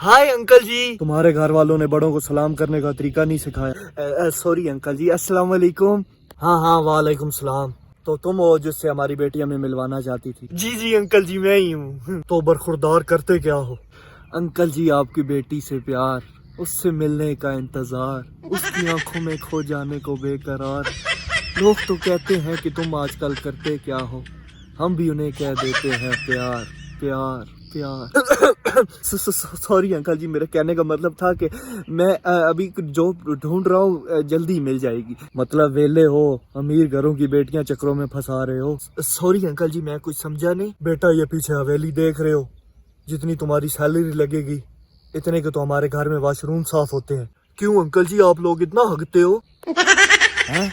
Hi uncle जी। तुम्हारे घर वालों ने बड़ों को सलाम करने का तरीका नहीं सिखाया। सॉरी अंकल जी। अस्सलाम वालेकुम। हाँ हाँ वालेकुम सलाम। तो तुम हो जिससे हमारी बेटी हमें मिलवाना चाहती थी? जी जी अंकल जी मैं ही हूँ। तो बरखुरदार करते क्या हो? अंकल जी आपकी बेटी से प्यार, उससे मिलने का इंतजार, उसकी आंखों में खो जाने को बेकरार। लोग तो कहते हैं कि तुम आजकल करते क्या हो, हम भी उन्हें कह देते हैं प्यार प्यार प्यार। सॉरी अंकल जी, मेरे कहने का मतलब था कि मैं अभी जॉब ढूंढ रहा हूँ, जल्दी मिल जाएगी। मतलब वेले हो, अमीर घरों की बेटियां चक्रों में फंसा रहे हो। सॉरी अंकल जी मैं कुछ समझा नहीं। बेटा ये पीछे हवेली देख रहे हो, जितनी तुम्हारी सैलरी लगेगी इतने के तो हमारे घर में वॉशरूम साफ होते हैं। क्यों अंकल जी आप लोग इतना हकते हो? हैं?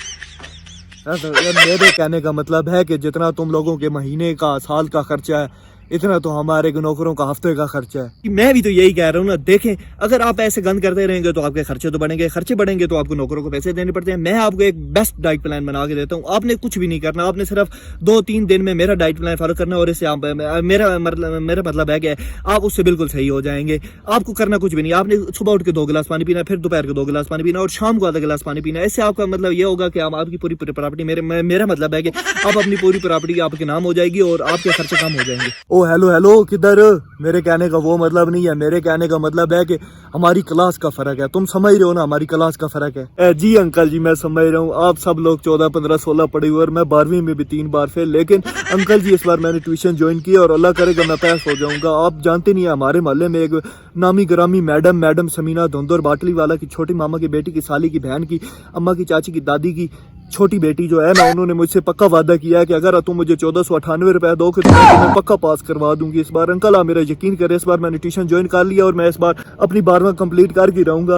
तो मेरे कहने का मतलब है कि जितना तुम लोगों के महीने का साल का खर्चा है इतना तो हमारे नौकरों का हफ्ते का खर्चा है। मैं भी तो यही कह रहा हूँ ना। देखें अगर आप ऐसे गंद करते रहेंगे तो आपके खर्चे तो बढ़ेंगे, खर्चे बढ़ेगे तो आपको नौकरों को पैसे देने पड़ते हैं। मैं आपको एक बेस्ट डाइट प्लान बना के देता हूँ, आपने कुछ भी नहीं करना, आपने सिर्फ 2-3 दिन में मेरा डाइट प्लान फॉलो करना और इससे आप मेरा मतलब है कि आप उससे बिल्कुल सही हो जाएंगे। आपको करना कुछ भी नहीं, आपने सुबह उठ के 2 गिलास पानी पीना, फिर दोपहर के 2 गिलास पानी पीना और शाम को आधा गिलास पानी पीना। इससे आपका मतलब ये होगा कि आपकी पूरी प्रॉपर्टी मेरा मतलब है कि आप अपनी पूरी प्रॉपर्टी आपके नाम हो जाएगी और आपके खर्चे कम हो जाएंगे। ओ हेलो हेलो किधर? मेरे कहने का वो मतलब नहीं है, मेरे कहने का मतलब है कि हमारी क्लास का फर्क है। तुम समझ रहे हो ना हमारी क्लास का फर्क है? जी अंकल जी मैं समझ रहा हूँ। आप सब लोग 14, 15, 16 पढ़े हुए और मैं 12वीं में भी 3 बार फेल। लेकिन अंकल जी इस बार मैंने ट्यूशन ज्वाइन की और अल्लाह करेगा मैं पास हो जाऊंगा। आप जानते नहीं है हमारे मोहल्ले में एक नामी ग्रामी मैडम समीना धुंधर बाटली वाला की छोटी मामा की बेटी की साली की बहन की अम्मा की चाची की दादी की छोटी बेटी जो है ना, उन्होंने मुझसे पक्का वादा किया है कि अगर तुम मुझे 1498 रुपए दोगे तो मैं तुम्हें पक्का पास करवा दूंगी इस बार। अंकल आप मेरा यकीन करें, इस बार मैंने ट्यूशन ज्वाइन कर लिया और मैं इस बार अपनी 12वां कंप्लीट करके रहूंगा।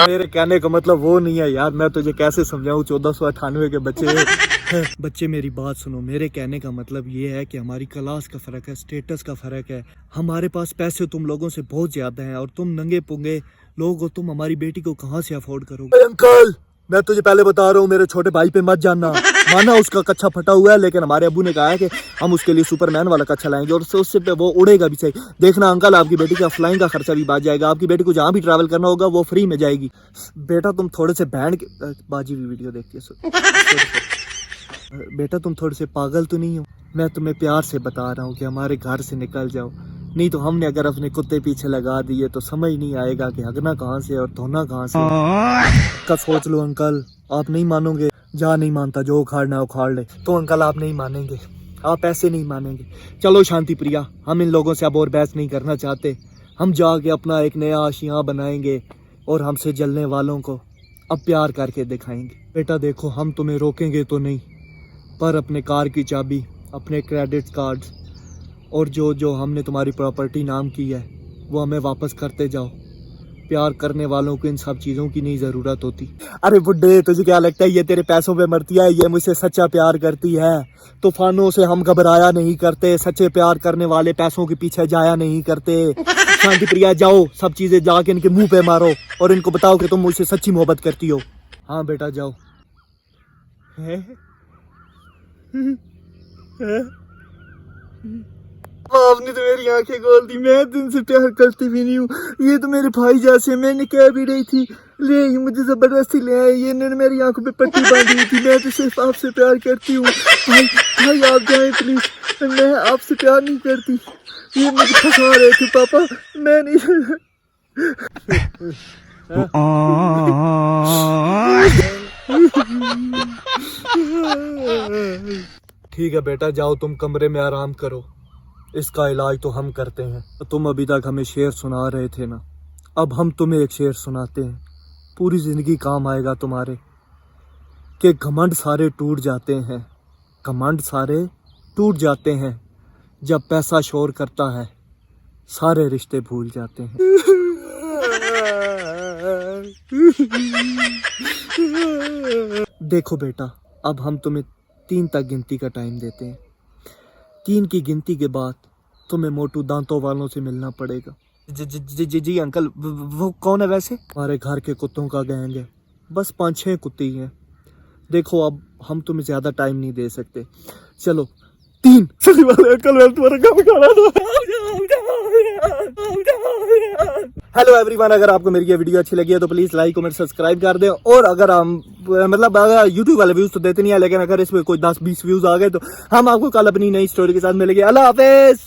मेरे कहने का मतलब वो नहीं है यार, मैं तुझे कैसे समझाऊं 1498 के बच्चे। बच्चे मेरी बात सुनो, मेरे कहने का मतलब ये है कि हमारी क्लास का फर्क है, स्टेटस का फर्क है। हमारे पास पैसे तुम लोगों से बहुत ज्यादा हैं और तुम नंगे पुंगे लोग हो, तुम हमारी बेटी को कहाँ से अफोर्ड करोगे? अंकल मैं तुझे पहले बता रहा हूँ मेरे छोटे भाई पे मत जानना। माना उसका कच्चा फटा हुआ है लेकिन हमारे अब्बू ने कहा है कि हम उसके लिए सुपरमैन वाला कच्चा लाएंगे और उससे पे वो उड़ेगा भी सही। देखना अंकल आपकी बेटी का फ्लाइंग का खर्चा भी बच जाएगा, आपकी बेटी को जहाँ भी ट्रैवल करना होगा वो फ्री में जाएगी। बेटा तुम थोड़े से बैंड बाजी भी वीडियो देखती है। बेटा तुम थोड़े से पागल तो नहीं हो? मैं तुम्हें प्यार से बता रहा हूँ कि हमारे घर से निकल जाओ, नहीं तो हमने अगर अपने कुत्ते पीछे लगा दिए तो समझ नहीं आएगा कि हगना कहाँ से और धोना कहाँ से। का सोच लो अंकल, आप नहीं मानोगे। जा नहीं मानता, जो उखाड़ना है उखाड़ ले। तो अंकल आप नहीं मानेंगे, आप ऐसे नहीं मानेंगे। चलो शांति प्रिया, हम इन लोगों से अब और बहस नहीं करना चाहते। हम जाके अपना एक नया आशियाँ बनाएंगे और हमसे जलने वालों को अब प्यार करके दिखाएंगे। बेटा देखो हम तुम्हें रोकेंगे तो नहीं, पर अपने कार की चाबी, अपने क्रेडिट कार्ड्स और जो हमने तुम्हारी प्रॉपर्टी नाम की है वो हमें वापस करते जाओ। प्यार करने वालों को इन सब चीजों की नहीं जरूरत होती। अरे बुड्ढे तुझे क्या लगता है ये तेरे पैसों पे मरती है? ये मुझसे सच्चा प्यार करती है। तूफानों से हम घबराया नहीं करते, सच्चे प्यार करने वाले पैसों के पीछे जाया नहीं करते। शांति प्रिया जाओ, सब चीजें जाके इनके मुंह पे मारो और इनको बताओ कि तुम मुझसे सच्ची मोहब्बत करती हो। हाँ बेटा जाओ। आपने तो मेरी आंखें खोल दी, मैं तुमसे प्यार करती भी नहीं हूँ। ये तो मेरे भाई जैसे, मैंने कह भी रही थी ले मुझे जबरदस्ती ले आए, ये इन्होंने मेरी आंखों पे पट्टी बांधी हुई थी। मैं तो सिर्फ आपसे प्यार करती हूँ। भाई आप जाए प्लीज, मैं आपसे प्यार नहीं करती। ये मुझे फंसा रहे थे पापा, मैं नहीं। ठीक है बेटा जाओ, तुम कमरे में आराम करो, इसका इलाज तो हम करते हैं। तुम अभी तक हमें शेर सुना रहे थे ना, अब हम तुम्हें एक शेर सुनाते हैं, पूरी जिंदगी काम आएगा तुम्हारे। कि घमंड सारे टूट जाते हैं, घमंड सारे टूट जाते हैं, जब पैसा शोर करता है सारे रिश्ते भूल जाते हैं। देखो बेटा अब हम तुम्हें 3 तक गिनती का टाइम देते हैं। 3 की गिनती के बाद तुम्हें मोटू दांतों वालों से मिलना पड़ेगा। जी अंकल, वो कौन है वैसे? हमारे घर के कुत्तों का गैंग है, बस 5-6 कुत्ते ही हैं। देखो अब हम तुम्हें ज्यादा टाइम नहीं दे सकते। चलो 3। अंकल मैं तुम्हारा काम करा दो। हेलो एवरीवन, अगर आपको मेरी ये वीडियो अच्छी लगी है तो प्लीज लाइक कमेंट सब्सक्राइब कर दें। और अगर हम मतलब अगर यूट्यूब वाले व्यूज तो देते नहीं है, लेकिन अगर इसमें कोई 10-20 व्यूज आ गए तो हम आपको कल अपनी नई स्टोरी के साथ मिलेंगे। अल्लाह हाफिज।